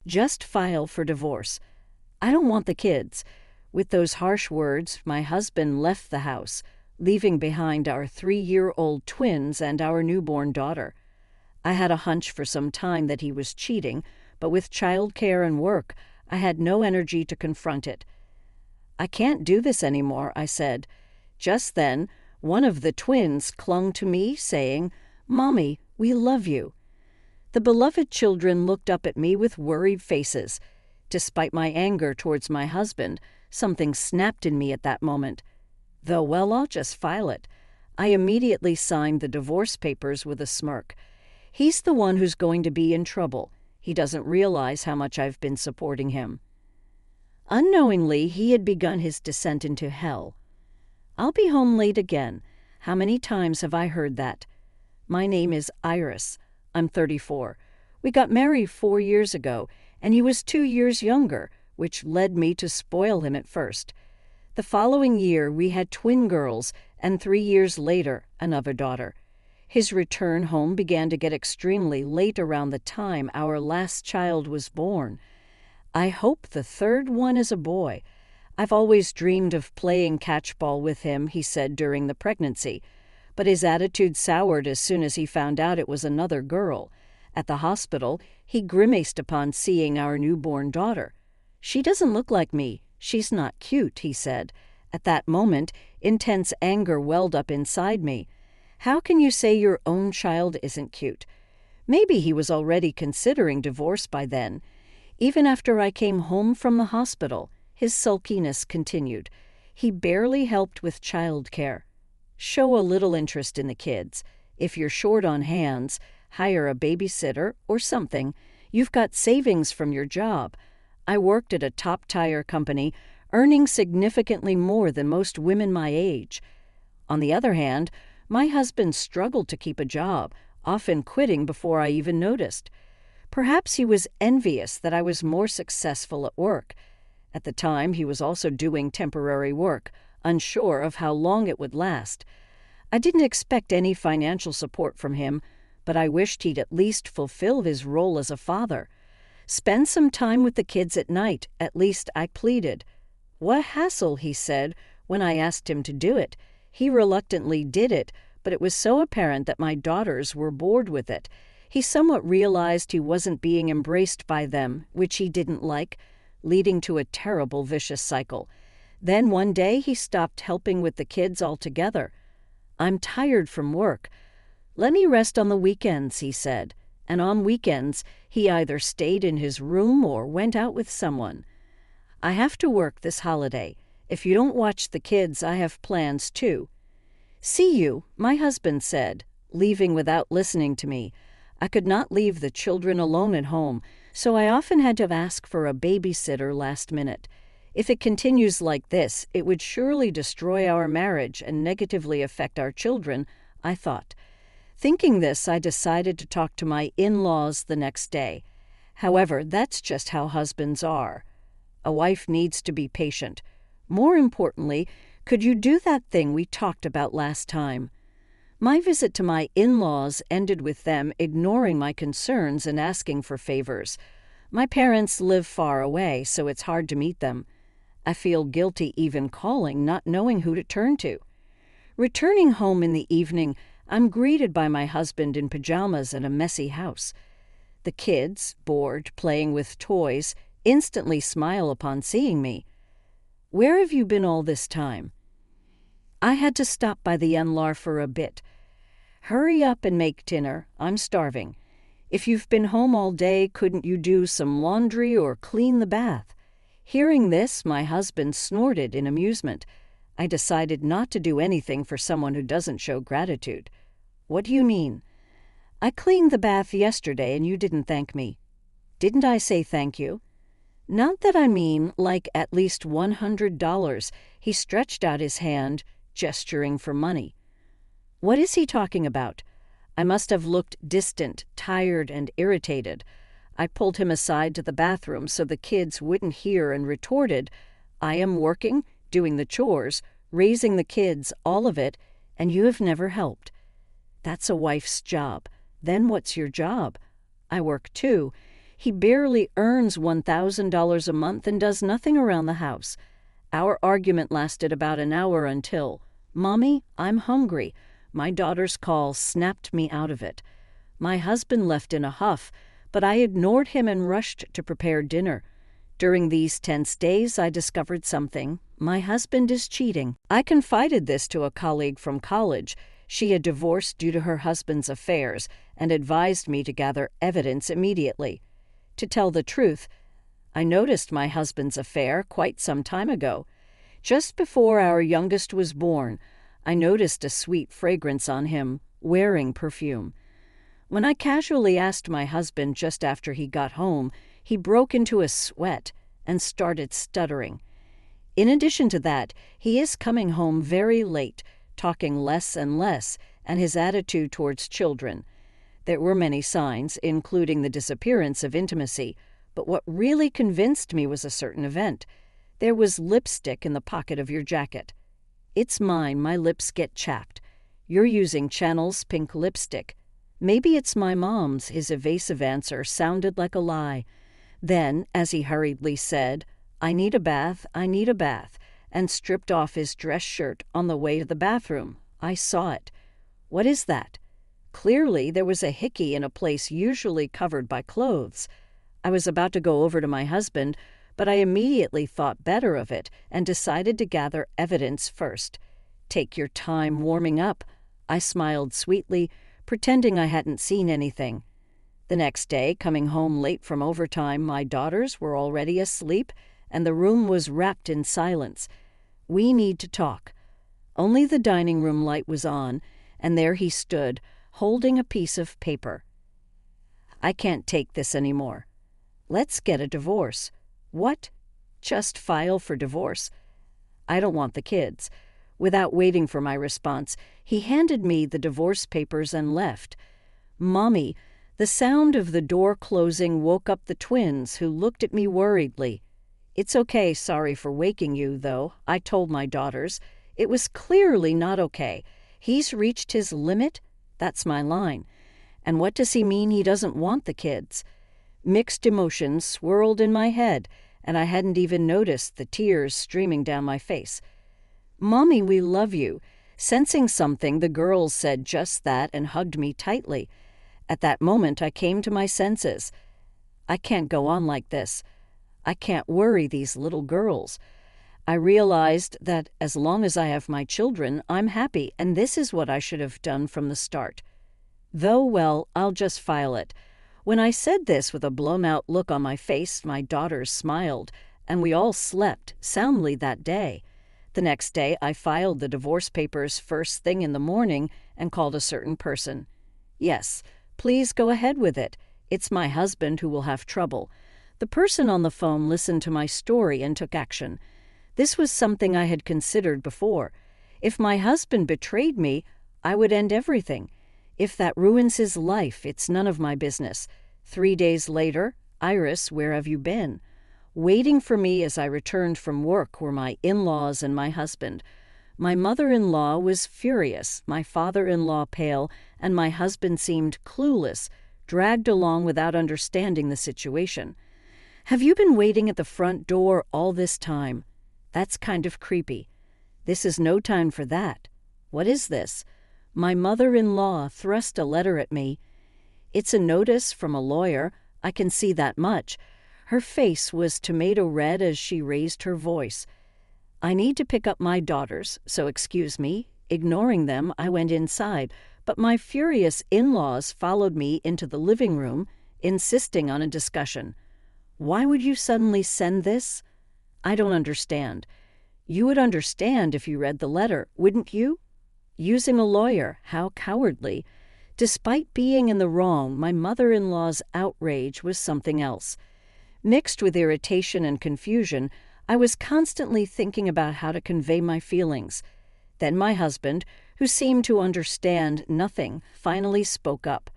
Just file for divorce. I don't want the kids." With those harsh words, my husband left the house, leaving behind our 3-year-old twins and our newborn daughter. I had a hunch for some time that he was cheating, but with childcare and work, I had no energy to confront it. "I can't do this anymore," I said. Just then, one of the twins clung to me, saying, "Mommy, we love you." The beloved children looked up at me with worried faces. Despite my anger towards my husband, something snapped in me at that moment. Though, I'll just file it. I immediately signed the divorce papers with a smirk. He's the one who's going to be in trouble. He doesn't realize how much I've been supporting him. Unknowingly, he had begun his descent into hell. "I'll be home late again." How many times have I heard that? My name is Iris. I'm 34. We got married 4 years ago, and he was 2 years younger, which led me to spoil him at first. The following year, we had twin girls, and 3 years later, another daughter. His return home began to get extremely late around the time our last child was born. "I hope the third one is a boy. I've always dreamed of playing catchball with him," he said during the pregnancy. But his attitude soured as soon as he found out it was another girl. At the hospital, he grimaced upon seeing our newborn daughter. "She doesn't look like me. She's not cute," he said. At that moment, intense anger welled up inside me. How can you say your own child isn't cute? Maybe he was already considering divorce by then. Even after I came home from the hospital, his sulkiness continued. He barely helped with childcare. Show a little interest in the kids. If you're short on hands, hire a babysitter or something. You've got savings from your job. I worked at a top tire company, earning significantly more than most women my age. On the other hand, my husband struggled to keep a job, often quitting before I even noticed. Perhaps he was envious that I was more successful at work. At the time, he was also doing temporary work, unsure of how long it would last. I didn't expect any financial support from him, but I wished he'd at least fulfill his role as a father. "Spend some time with the kids at night," at least I pleaded. "What a hassle," he said when I asked him to do it. He reluctantly did it, but it was so apparent that my daughters were bored with it. He somewhat realized he wasn't being embraced by them, which he didn't like, leading to a terrible vicious cycle. Then one day he stopped helping with the kids altogether. "I'm tired from work. Let me rest on the weekends," he said. And on weekends, he either stayed in his room or went out with someone. "I have to work this holiday. If you don't watch the kids, I have plans too." "See you," my husband said, leaving without listening to me. I could not leave the children alone at home, so I often had to ask for a babysitter last minute. If it continues like this, it would surely destroy our marriage and negatively affect our children, I thought. Thinking this, I decided to talk to my in-laws the next day. However, that's just how husbands are. A wife needs to be patient. More importantly, could you do that thing we talked about last time? My visit to my in-laws ended with them ignoring my concerns and asking for favors. My parents live far away, so it's hard to meet them. I feel guilty even calling, not knowing who to turn to. Returning home in the evening, I'm greeted by my husband in pajamas and a messy house. The kids, bored, playing with toys, instantly smile upon seeing me. "Where have you been all this time?" "I had to stop by the NLAR for a bit." "Hurry up and make dinner. I'm starving." "If you've been home all day, couldn't you do some laundry or clean the bath?" Hearing this, my husband snorted in amusement. I decided not to do anything for someone who doesn't show gratitude. "What do you mean?" "I cleaned the bath yesterday and you didn't thank me." "Didn't I say thank you?" "Not that I mean, like at least $100. He stretched out his hand, gesturing for money. What is he talking about? I must have looked distant, tired, and irritated. I pulled him aside to the bathroom so the kids wouldn't hear and retorted, "I am working, doing the chores, raising the kids, all of it, and you have never helped." "That's a wife's job." "Then what's your job?" "I work too." He barely earns $1,000 a month and does nothing around the house. Our argument lasted about an hour until, "Mommy, I'm hungry." My daughter's call snapped me out of it. My husband left in a huff, but I ignored him and rushed to prepare dinner. During these tense days, I discovered something. My husband is cheating. I confided this to a colleague from college. She had divorced due to her husband's affairs and advised me to gather evidence immediately. To tell the truth, I noticed my husband's affair quite some time ago. Just before our youngest was born, I noticed a sweet fragrance on him, wearing perfume. When I casually asked my husband just after he got home, he broke into a sweat and started stuttering. In addition to that, he is coming home very late, talking less and less, and his attitude towards children. There were many signs, including the disappearance of intimacy, but what really convinced me was a certain event. There was lipstick in the pocket of your jacket. "It's mine, my lips get chapped. You're using Channel's pink lipstick." "Maybe it's my mom's," his evasive answer sounded like a lie. Then, as he hurriedly said, "I need a bath, and stripped off his dress shirt on the way to the bathroom, I saw it. What is that? Clearly, there was a hickey in a place usually covered by clothes. I was about to go over to my husband, but I immediately thought better of it and decided to gather evidence first. "Take your time warming up." I smiled sweetly, pretending I hadn't seen anything. The next day, coming home late from overtime, my daughters were already asleep, and the room was wrapped in silence. "We need to talk." Only the dining room light was on, and there he stood, holding a piece of paper. "I can't take this anymore." "Let's get a divorce." "What? Just file for divorce?" "I don't want the kids." Without waiting for my response, he handed me the divorce papers and left. "Mommy," the sound of the door closing woke up the twins, who looked at me worriedly. "It's okay, sorry for waking you, though," I told my daughters. It was clearly not okay. He's reached his limit? That's my line. And what does he mean he doesn't want the kids? Mixed emotions swirled in my head, and I hadn't even noticed the tears streaming down my face. "Mommy, we love you." Sensing something, the girls said just that and hugged me tightly. At that moment, I came to my senses. I can't go on like this. I can't worry these little girls. I realized that as long as I have my children, I'm happy, and this is what I should have done from the start. Though, well, I'll just file it. When I said this with a blown-out look on my face, my daughters smiled, and we all slept soundly that day. The next day, I filed the divorce papers first thing in the morning and called a certain person. "Yes, please go ahead with it. It's my husband who will have trouble." The person on the phone listened to my story and took action. This was something I had considered before. If my husband betrayed me, I would end everything. If that ruins his life, it's none of my business. 3 days later, "Iris, where have you been?" Waiting for me as I returned from work were my in-laws and my husband. My mother-in-law was furious, my father-in-law pale, and my husband seemed clueless, dragged along without understanding the situation. "Have you been waiting at the front door all this time?" "That's kind of creepy." "This is no time for that." "What is this?" My mother-in-law thrust a letter at me. "It's a notice from a lawyer. I can see that much." Her face was tomato red as she raised her voice. "I need to pick up my daughters, so excuse me." Ignoring them, I went inside, but my furious in-laws followed me into the living room, insisting on a discussion. "Why would you suddenly send this?" "I don't understand." "You would understand if you read the letter, wouldn't you?" Using a lawyer, how cowardly. Despite being in the wrong, my mother-in-law's outrage was something else. Mixed with irritation and confusion, I was constantly thinking about how to convey my feelings. Then my husband, who seemed to understand nothing, finally spoke up.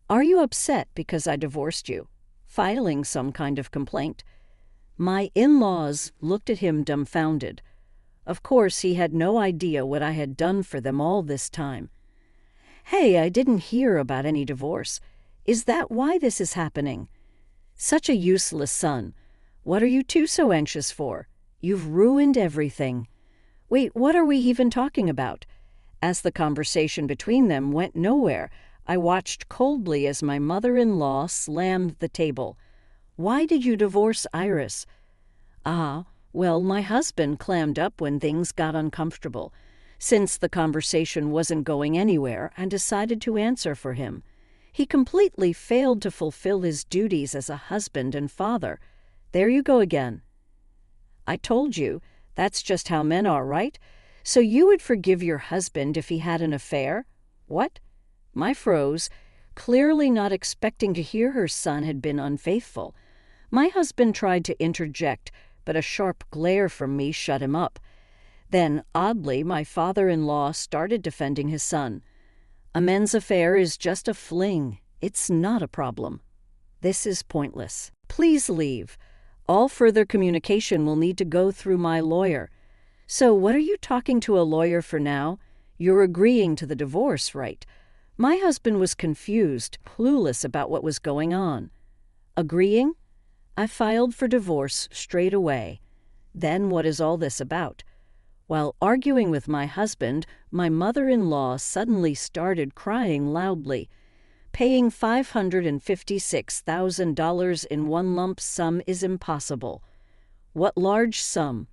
"Are you upset because I divorced you? Filing some kind of complaint?" My in-laws looked at him dumbfounded. Of course, he had no idea what I had done for them all this time. "Hey, I didn't hear about any divorce. Is that why this is happening?" Such a useless son. What are you two so anxious for? You've ruined everything. Wait, what are we even talking about? As the conversation between them went nowhere, I watched coldly as my mother-in-law slammed the table. Why did you divorce Iris? Ah, well, my husband clammed up when things got uncomfortable. Since the conversation wasn't going anywhere, I decided to answer for him. He completely failed to fulfill his duties as a husband and father. There you go again. I told you, that's just how men are, right? So you would forgive your husband if he had an affair? What? I froze, clearly not expecting to hear her son had been unfaithful. My husband tried to interject, but a sharp glare from me shut him up. Then, oddly, my father-in-law started defending his son. A men's affair is just a fling. It's not a problem. This is pointless. Please leave. All further communication will need to go through my lawyer. So what are you talking to a lawyer for now? You're agreeing to the divorce, right? My husband was confused, clueless about what was going on. Agreeing? I filed for divorce straight away. Then what is all this about? While arguing with my husband, my mother-in-law suddenly started crying loudly. Paying $556,000 in one lump sum is impossible. What large sum?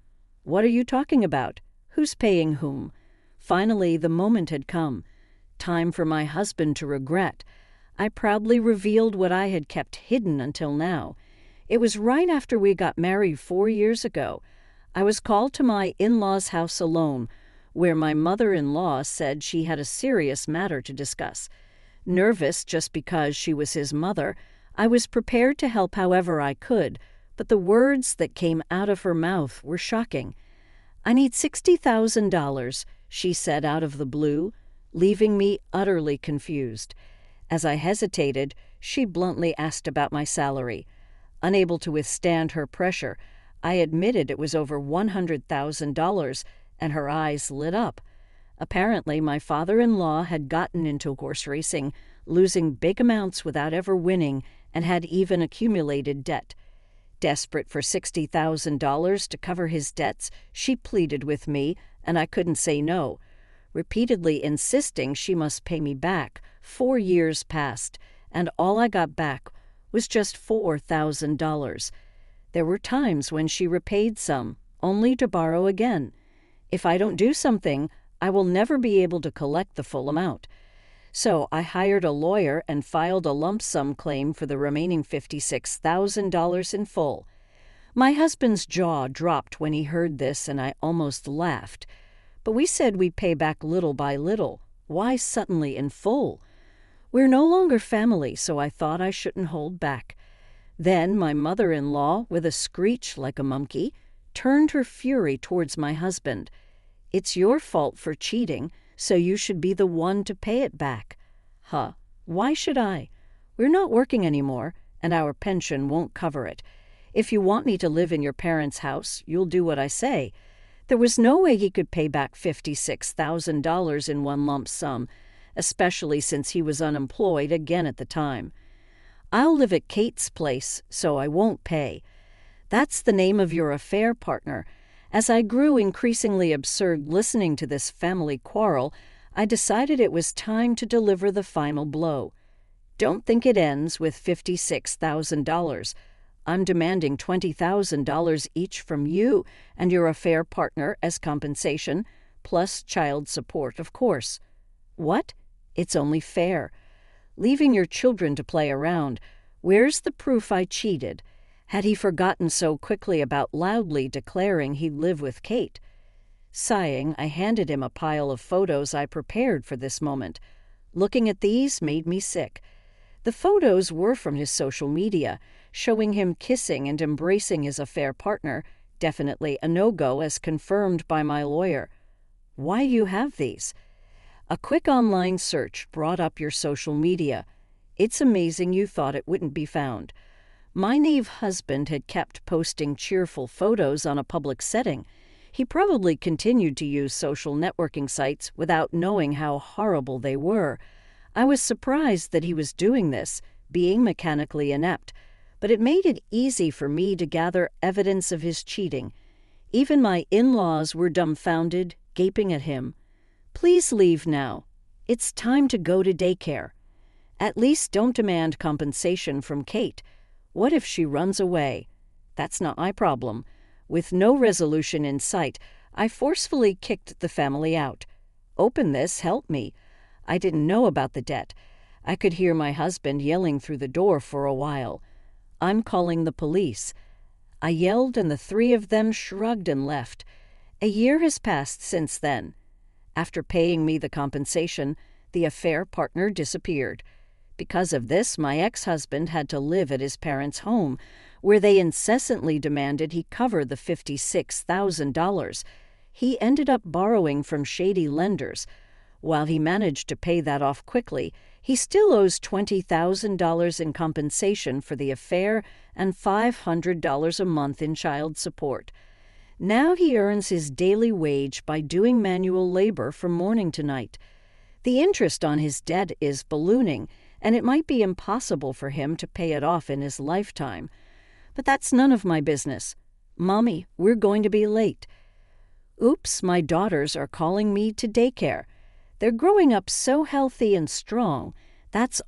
What are you talking about? Who's paying whom? Finally, the moment had come. Time for my husband to regret. I proudly revealed what I had kept hidden until now. It was right after we got married 4 years ago. I was called to my in-laws' house alone, where my mother-in-law said she had a serious matter to discuss. Nervous just because she was his mother, I was prepared to help however I could, but the words that came out of her mouth were shocking. "I need $60,000, she said out of the blue, leaving me utterly confused. As I hesitated, she bluntly asked about my salary. Unable to withstand her pressure, I admitted it was over $100,000, and her eyes lit up. Apparently, my father-in-law had gotten into horse racing, losing big amounts without ever winning, and had even accumulated debt. Desperate for $60,000 to cover his debts, she pleaded with me, and I couldn't say no. Repeatedly insisting she must pay me back, 4 years passed, and all I got back was just $4,000. There were times when she repaid some, only to borrow again. If I don't do something, I will never be able to collect the full amount. So I hired a lawyer and filed a lump sum claim for the remaining $56,000 in full. My husband's jaw dropped when he heard this, and I almost laughed. But we said we'd pay back little by little. Why suddenly in full? We're no longer family, so I thought I shouldn't hold back. Then my mother-in-law, with a screech like a monkey, turned her fury towards my husband. "It's your fault for cheating, so you should be the one to pay it back." Huh, why should I? We're not working anymore, and our pension won't cover it. If you want me to live in your parents' house, you'll do what I say. There was no way he could pay back $56,000 in one lump sum, especially since he was unemployed again at the time. I'll live at Kate's place, so I won't pay. That's the name of your affair partner. As I grew increasingly absurd listening to this family quarrel, I decided it was time to deliver the final blow. Don't think it ends with $56,000. I'm demanding $20,000 each from you and your affair partner as compensation, plus child support, of course. What? It's only fair. Leaving your children to play around. Where's the proof I cheated? Had he forgotten so quickly about loudly declaring he'd live with Kate? Sighing, I handed him a pile of photos I prepared for this moment. Looking at these made me sick. The photos were from his social media, showing him kissing and embracing his affair partner, definitely a no-go as confirmed by my lawyer. Why do you have these? A quick online search brought up your social media. It's amazing you thought it wouldn't be found. My naive husband had kept posting cheerful photos on a public setting. He probably continued to use social networking sites without knowing how horrible they were. I was surprised that he was doing this, being mechanically inept, but it made it easy for me to gather evidence of his cheating. Even my in-laws were dumbfounded, gaping at him. "Please leave now. It's time to go to daycare. At least don't demand compensation from Kate. What if she runs away? That's not my problem." With no resolution in sight, I forcefully kicked the family out. "Open this, help me." I didn't know about the debt. I could hear my husband yelling through the door for a while. "I'm calling the police." I yelled, and the three of them shrugged and left. A year has passed since then. After paying me the compensation, the affair partner disappeared. Because of this, my ex-husband had to live at his parents' home, where they incessantly demanded he cover the $56,000. He ended up borrowing from shady lenders. While he managed to pay that off quickly, he still owes $20,000 in compensation for the affair and $500 a month in child support. Now he earns his daily wage by doing manual labor from morning to night. The interest on his debt is ballooning, and it might be impossible for him to pay it off in his lifetime. But that's none of my business. "Mommy, we're going to be late." Oops, my daughters are calling me to daycare. They're growing up so healthy and strong. That's